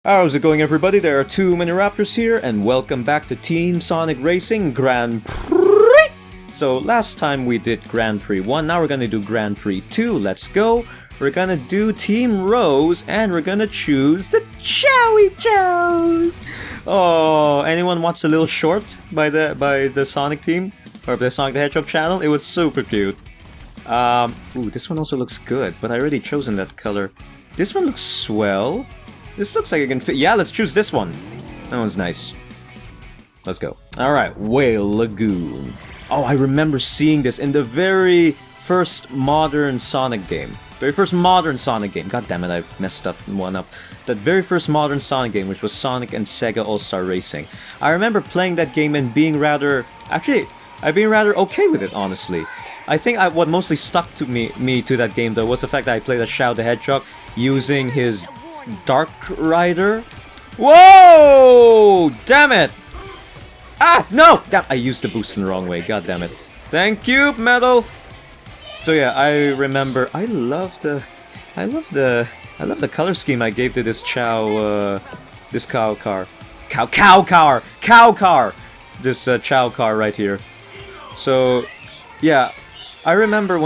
How's it going, everybody? There are two many raptors here, and welcome back to Team Sonic Racing Grand Prix! So, last time we did Grand Prix 1, now we're gonna do Grand Prix 2. Let's go! We're gonna do Team Rose, and we're gonna choose the Chowie Chows! Oh, anyone watch the little short by the Sonic team? Or the Sonic the Hedgehog channel? It was super cute. Ooh, this one also looks good, but I already chosen that color. This one looks swell. This looks like it can fit. Yeah, let's choose this one. That one's nice. Let's go. Alright, Whale Lagoon. Oh, I remember seeing this in the very first modern Sonic game. Very first modern Sonic game. God damn it, I messed up one up. That very first modern Sonic game, which was Sonic and Sega All-Star Racing. I remember playing that game and being rather... Actually, I've been rather okay with it, honestly. I think what mostly stuck to me to that game, though, was the fact that I played as Shadow the Hedgehog using his Dark Rider. Whoa! Damn it! Ah, no! Damn, I used the boost in the wrong way. God damn it. Thank you, metal. So yeah, I remember. I love the color scheme I gave to this this cow car. This Chow car right here. So, yeah, I remember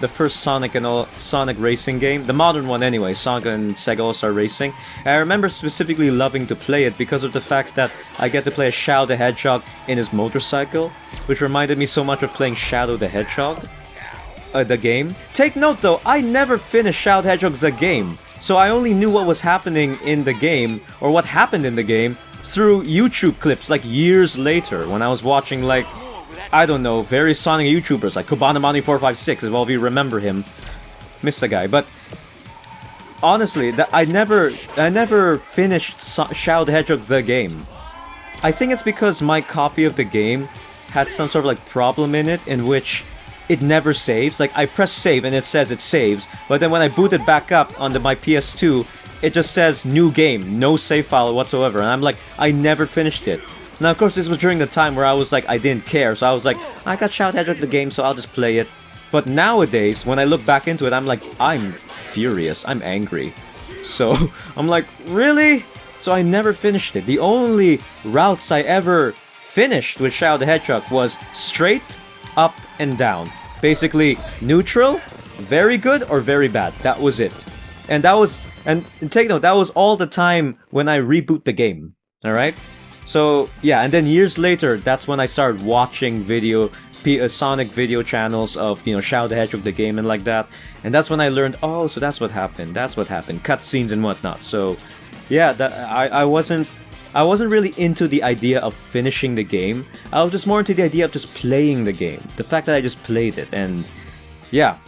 the first Sonic Racing game, the modern one anyway, Sonic and Sega All-Star Racing. And I remember specifically loving to play it because of the fact that I get to play as Shadow the Hedgehog in his motorcycle, which reminded me so much of playing Shadow the Hedgehog, the game. Take note though, I never finished Shadow the Hedgehog the game, so I only knew what was happening in the game, or what happened in the game, through YouTube clips like years later when I was watching, like, I don't know, various Sonic YouTubers like Kubanamani456, if all of you remember him. Missed the guy, but honestly, I never finished Shadow the Hedgehog the game. I think it's because my copy of the game had some sort of like problem in it, in which it never saves. Like, I press save and it says it saves, but then when I boot it back up onto my PS2, it just says new game, no save file whatsoever, and I'm like, I never finished it. Now, of course, this was during the time where I was like, I didn't care, so I was like, I got Shadow the Hedgehog the game, so I'll just play it. But nowadays, when I look back into it, I'm like, I'm furious, I'm angry. So, I'm like, really? So I never finished it. The only routes I ever finished with Shadow the Hedgehog was straight, up, and down. Basically, neutral, very good, or very bad. That was it. And that was, and take note, that was all the time when I reboot the game. Alright? So, yeah, and then years later, that's when I started watching Sonic video channels of, you know, Shadow the Hedgehog the game and like that. And that's when I learned, oh, so that's what happened, cutscenes and whatnot. So, yeah, I wasn't really into the idea of finishing the game. I was just more into the idea of just playing the game. The fact that I just played it, and yeah,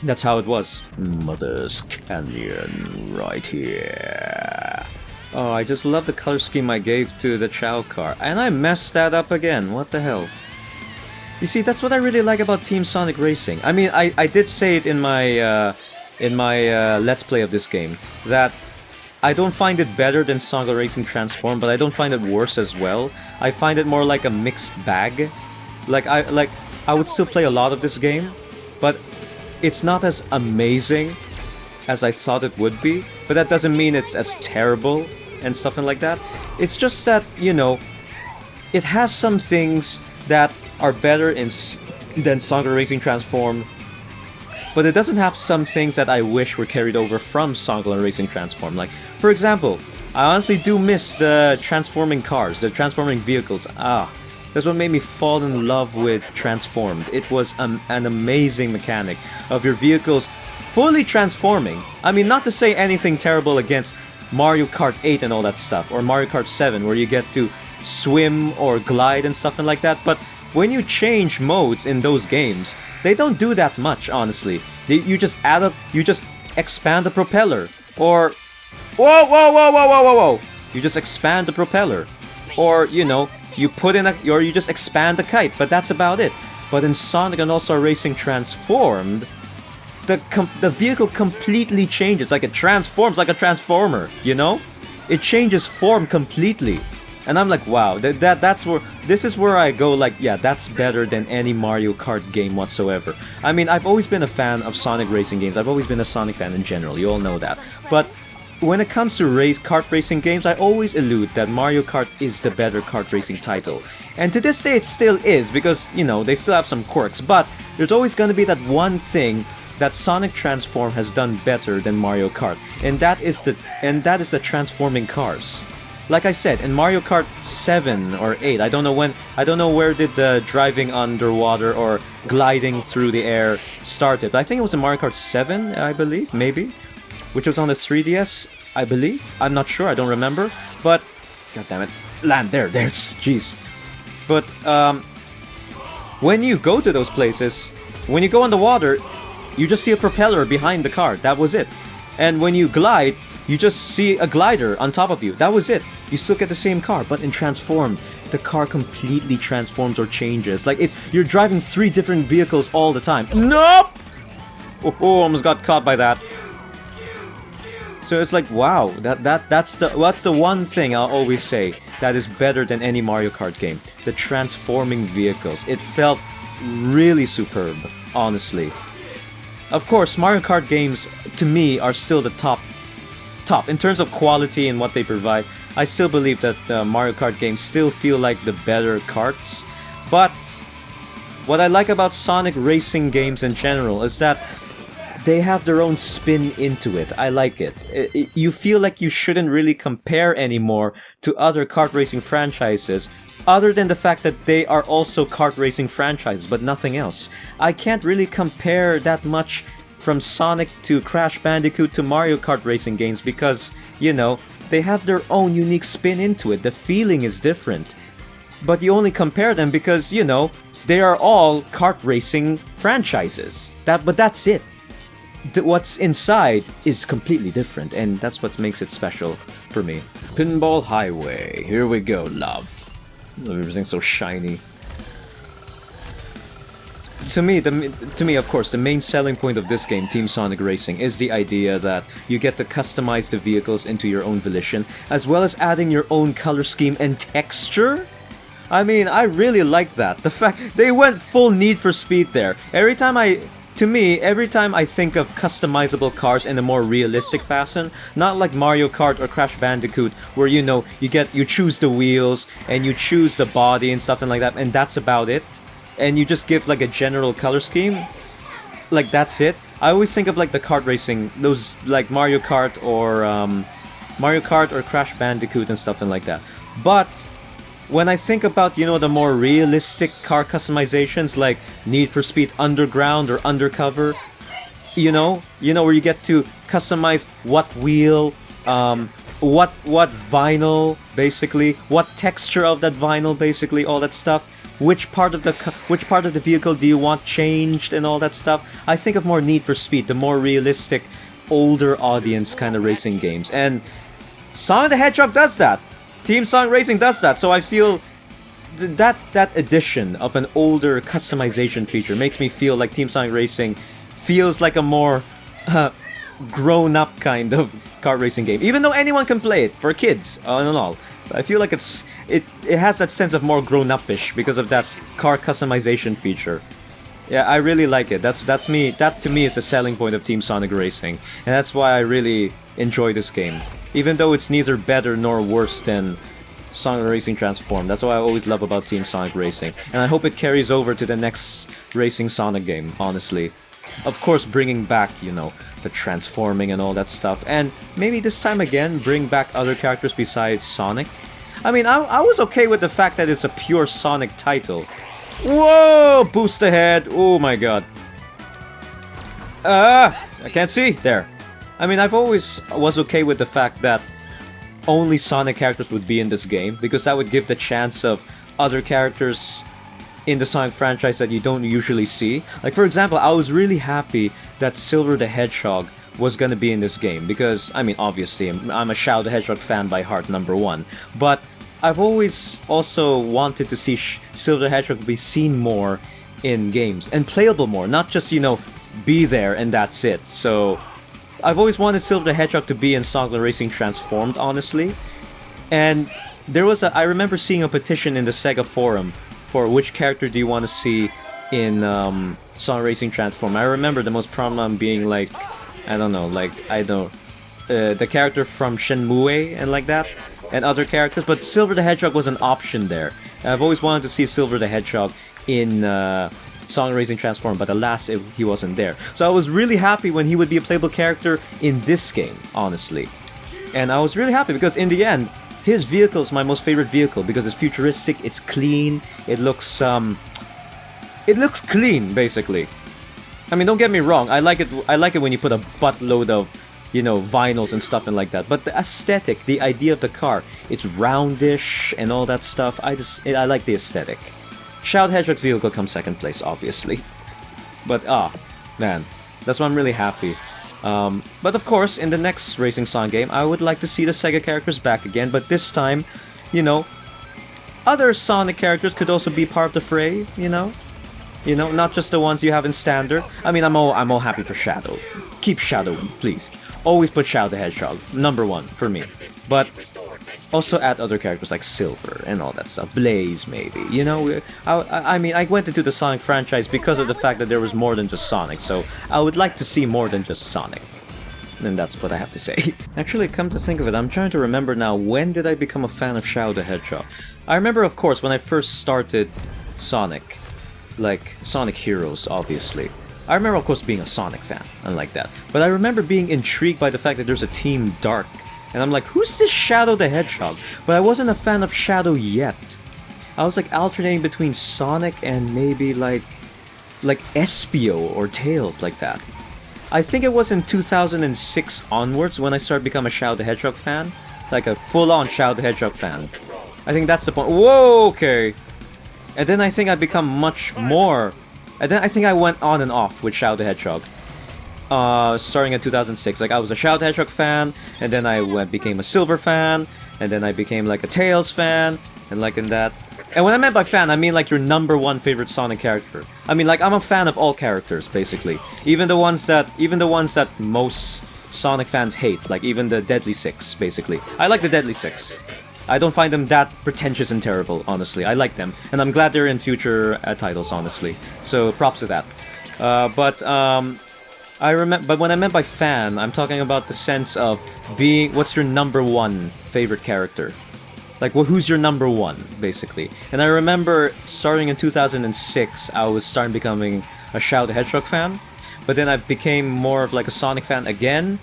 that's how it was. Mother's Canyon, right here. Oh, I just love the color scheme I gave to the Chow car. And I messed that up again. What the hell? You see, that's what I really like about Team Sonic Racing. I mean, I did say it in my Let's Play of this game, that I don't find it better than Sonic Racing Transform, but I don't find it worse as well. I find it more like a mixed bag. I would still play a lot of this game, but it's not as amazing as I thought it would be. But that doesn't mean it's as terrible and stuff like that. It's just that, you know, it has some things that are better than Sonic Racing Transform, but it doesn't have some things that I wish were carried over from Sonic Racing Transform. Like, for example, I honestly do miss the transforming cars, the transforming vehicles. That's what made me fall in love with Transformed. It was an amazing mechanic of your vehicles fully transforming. I mean, not to say anything terrible against Mario Kart 8 and all that stuff, or Mario Kart 7, where you get to swim or glide and stuff like that, but when you change modes in those games, they don't do that much, honestly. You just expand the propeller, or whoa! You just expand the propeller, or, you know, you just expand the kite, but that's about it. But in Sonic and All-Star Racing Transformed, the vehicle completely changes. Like, it transforms like a transformer, you know? It changes form completely. And I'm like, wow, this is where I go, like, yeah, that's better than any Mario Kart game whatsoever. I mean, I've always been a fan of Sonic racing games. I've always been a Sonic fan in general. You all know that. But when it comes to kart racing games, I always allude that Mario Kart is the better kart racing title. And to this day it still is, because, you know, they still have some quirks, but there's always going to be that one thing that Sonic Transform has done better than Mario Kart, and that is the transforming cars. Like I said, in Mario Kart 7 or 8, I don't know where did the driving underwater or gliding through the air started, but I think it was in Mario Kart 7, I believe, maybe, which was on the 3DS, I believe. I'm not sure, I don't remember, but god damn it, land there's jeez. But when you go to those places, when you go on the water, you just see a propeller behind the car. That was it. And when you glide, you just see a glider on top of you. That was it. You still get the same car, but in Transform, the car completely transforms or changes. Like, you're driving 3 different vehicles all the time. Nope! Oh, almost got caught by that. So it's like, wow, that's the one thing I'll always say that is better than any Mario Kart game. The transforming vehicles. It felt really superb, honestly. Of course, Mario Kart games, to me, are still the top. In terms of quality and what they provide, I still believe that Mario Kart games still feel like the better karts. But what I like about Sonic racing games in general is that they have their own spin into it. I like it. You feel like you shouldn't really compare anymore to other kart racing franchises, other than the fact that they are also kart racing franchises, but nothing else. I can't really compare that much from Sonic to Crash Bandicoot to Mario Kart racing games because, you know, they have their own unique spin into it. The feeling is different. But you only compare them because, you know, they are all kart racing franchises. But that's it. What's inside is completely different, and that's what makes it special for me. Pinball Highway. Here we go, love. Everything's so shiny. To me, of course, the main selling point of this game, Team Sonic Racing, is the idea that you get to customize the vehicles into your own volition, as well as adding your own color scheme and texture. I mean, I really like that. The fact they went full Need for Speed there. Every time I think of customizable cars in a more realistic fashion, not like Mario Kart or Crash Bandicoot, where, you know, you choose the wheels and you choose the body and stuff and like that, and that's about it. And you just give like a general color scheme, like that's it. I always think of like the kart racing, those like Mario Kart or Crash Bandicoot and stuff and like that. But when I think about, you know, the more realistic car customizations like Need for Speed Underground or Undercover, you know where you get to customize what wheel, what vinyl, basically, what texture of that vinyl, basically, all that stuff. Which part of the vehicle do you want changed and all that stuff? I think of more Need for Speed, the more realistic, older audience kind of racing games. And Sonic the Hedgehog does that. Team Sonic Racing does that. So I feel that addition of an older customization feature makes me feel like Team Sonic Racing feels like a more grown-up kind of kart racing game. Even though anyone can play it, for kids and all. I feel like it has that sense of more grown-up-ish because of that car customization feature. Yeah, I really like it. That's me. That to me is the selling point of Team Sonic Racing, and that's why I really enjoy this game. Even though it's neither better nor worse than Sonic Racing Transform. That's what I always love about Team Sonic Racing, and I hope it carries over to the next Racing Sonic game. Honestly, of course, bringing back, you know, the transforming and all that stuff, and maybe this time again bring back other characters besides Sonic. I mean, I was okay with the fact that it's a pure Sonic title. Whoa! Boost ahead! Oh my god. I can't see! There. I mean, I've always was okay with the fact that only Sonic characters would be in this game, because that would give the chance of other characters in the Sonic franchise that you don't usually see. Like, for example, I was really happy that Silver the Hedgehog was gonna be in this game, because, I mean, obviously, I'm a Shadow the Hedgehog fan by heart, #1, but I've always also wanted to see Silver the Hedgehog be seen more in games, and playable more, not just, you know, be there and that's it. So, I've always wanted Silver the Hedgehog to be in Sonic Racing Transformed, honestly, and I remember seeing a petition in the Sega forum for which character do you want to see in Sonic Racing Transform. I remember the most prominent being like, I don't know, like, the character from Shenmue and like that, and other characters. But Silver the Hedgehog was an option there. I've always wanted to see Silver the Hedgehog in Sonic Racing Transform, but alas, he wasn't there. So I was really happy when he would be a playable character in this game, honestly. And I was really happy because in the end, his vehicle is my most favorite vehicle because it's futuristic, it's clean, it looks clean, basically. I mean, don't get me wrong, I like it when you put a buttload of, you know, vinyls and stuff and like that. But the aesthetic, the idea of the car, it's roundish and all that stuff. I like the aesthetic. Shadow the Hedgehog vehicle comes second place, obviously. But, man, that's why I'm really happy. But of course, in the next Racing Sonic game, I would like to see the Sega characters back again. But this time, you know, other Sonic characters could also be part of the fray, you know? You know, not just the ones you have in Standard. I mean, I'm all happy for Shadow. Keep Shadow, please. Always put Shadow the Hedgehog, #1 for me. But also add other characters like Silver and all that stuff. Blaze, maybe. You know, I mean, I went into the Sonic franchise because of the fact that there was more than just Sonic. So I would like to see more than just Sonic. And that's what I have to say. Actually, come to think of it, I'm trying to remember now, when did I become a fan of Shadow the Hedgehog? I remember, of course, when I first started Sonic. Like, Sonic Heroes, obviously. I remember, of course, being a Sonic fan, and like that. But I remember being intrigued by the fact that there's a Team Dark. And I'm like, who's this Shadow the Hedgehog? But I wasn't a fan of Shadow yet. I was like alternating between Sonic and maybe like Espio or Tails, like that. I think it was in 2006 onwards when I started becoming a Shadow the Hedgehog fan. Like a full-on Shadow the Hedgehog fan. I think that's the point. Whoa, okay. And then I think I become much more... And then I think I went on and off with Shadow the Hedgehog. Starting in 2006. Like, I was a Shadow the Hedgehog fan, and then I became a Silver fan, and then I became like a Tails fan, and like in that. And when I meant by fan, I mean like your #1 favorite Sonic character. I mean, like, I'm a fan of all characters, basically. Even the ones that most Sonic fans hate, like even the Deadly Six, basically. I like the Deadly Six. I don't find them that pretentious and terrible, honestly. I like them, and I'm glad they're in future titles, honestly. So props to that. But when I meant by fan, I'm talking about the sense of being. What's your #1 favorite character? Like, who's your #1, basically? And I remember starting in 2006, I was starting becoming a Shadow the Hedgehog fan, but then I became more of like a Sonic fan again.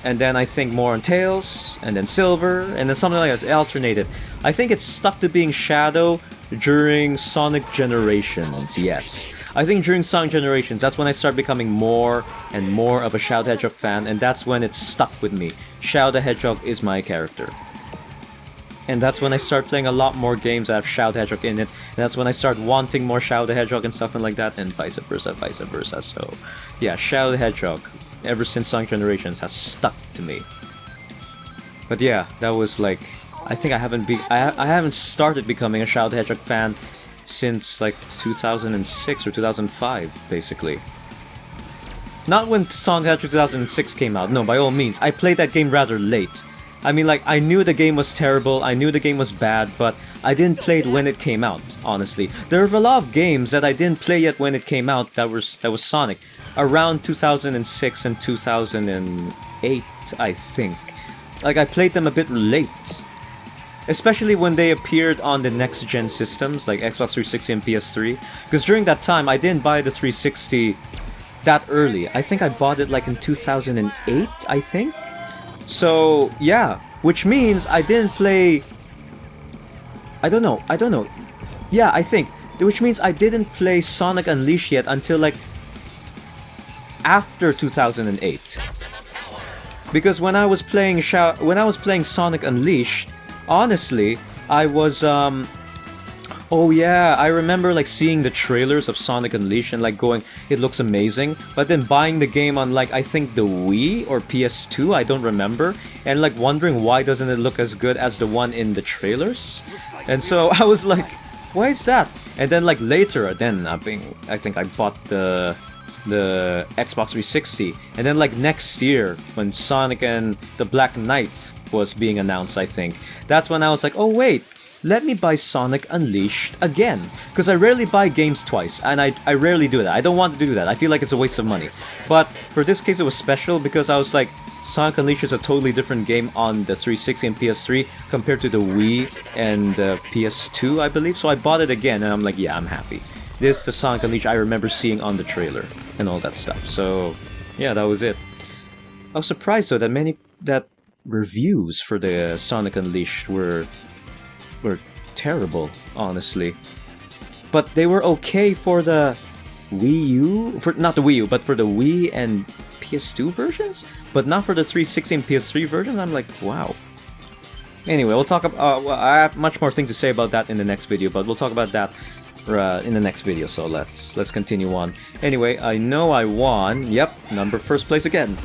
And then I think more on Tails, and then Silver, and then something like that, alternated. I think it stuck to being Shadow during Sonic Generations, yes. I think during Sonic Generations, that's when I started becoming more and more of a Shadow the Hedgehog fan, and that's when it stuck with me. Shadow the Hedgehog is my character. And that's when I start playing a lot more games that have Shadow the Hedgehog in it, and that's when I start wanting more Shadow the Hedgehog and stuff and like that, and vice versa, vice versa. So, yeah, Shadow the Hedgehog, ever since Sonic Generations, has stuck to me. But yeah, that was like, I think I haven't started becoming a Shadow the Hedgehog fan since like 2006 or 2005, basically. Not when Sonic the Hedgehog 2006 came out, no, by all means. I played that game rather late. I mean, like, I knew the game was terrible, I knew the game was bad, but I didn't play it when it came out, honestly. There were a lot of games that I didn't play yet when it came out that was Sonic. Around 2006 and 2008, I think. Like, I played them a bit late. Especially when they appeared on the next-gen systems, like Xbox 360 and PS3. Because during that time, I didn't buy the 360 that early. I think I bought it like in 2008, I think? So, yeah. Which means I didn't play... I don't know. Yeah, I think. Which means I didn't play Sonic Unleashed yet until like... after 2008. Because when I was playing Sonic Unleashed, honestly, I was oh yeah, I remember like seeing the trailers of Sonic Unleashed and like going, it looks amazing, but then buying the game on like I think the Wii or PS2, I don't remember, and like wondering why doesn't it look as good as the one in the trailers? And so I was like, why is that? And then like later, then I think I bought the Xbox 360, and then like next year when Sonic and the Black Knight was being announced, I think that's when I was like, oh wait, let me buy Sonic Unleashed again, because I rarely buy games twice, and I rarely do that. I don't want to do that. I feel like it's a waste of money. But for this case it was special because I was like, Sonic Unleashed is a totally different game on the 360 and PS3 compared to the Wii and PS2, I believe. So I bought it again, and I'm like, yeah, I'm happy. This is the Sonic Unleashed I remember seeing on the trailer and all that stuff. So yeah, that was it. I was surprised though that reviews for the Sonic Unleashed were terrible, honestly. But they were okay for the Wii U, not the Wii U, but for the Wii and PS2 versions, but not for the 360 and PS3 version. I'm like, wow. Anyway, we'll talk about. Well, I have much more things to say about that in the next video, but we'll talk about that in the next video. So let's continue on. Anyway, I know I won. Yep, first place again.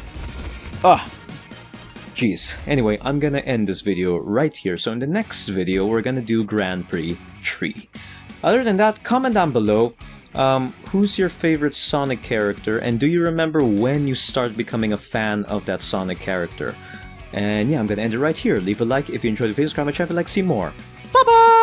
Jeez. Anyway, I'm gonna end this video right here. So in the next video, we're gonna do Grand Prix 3. Other than that, comment down below. Who's your favorite Sonic character, and do you remember when you started becoming a fan of that Sonic character? And yeah, I'm gonna end it right here. Leave a like if you enjoyed the video, subscribe to my channel if you'd like to see more. Bye bye!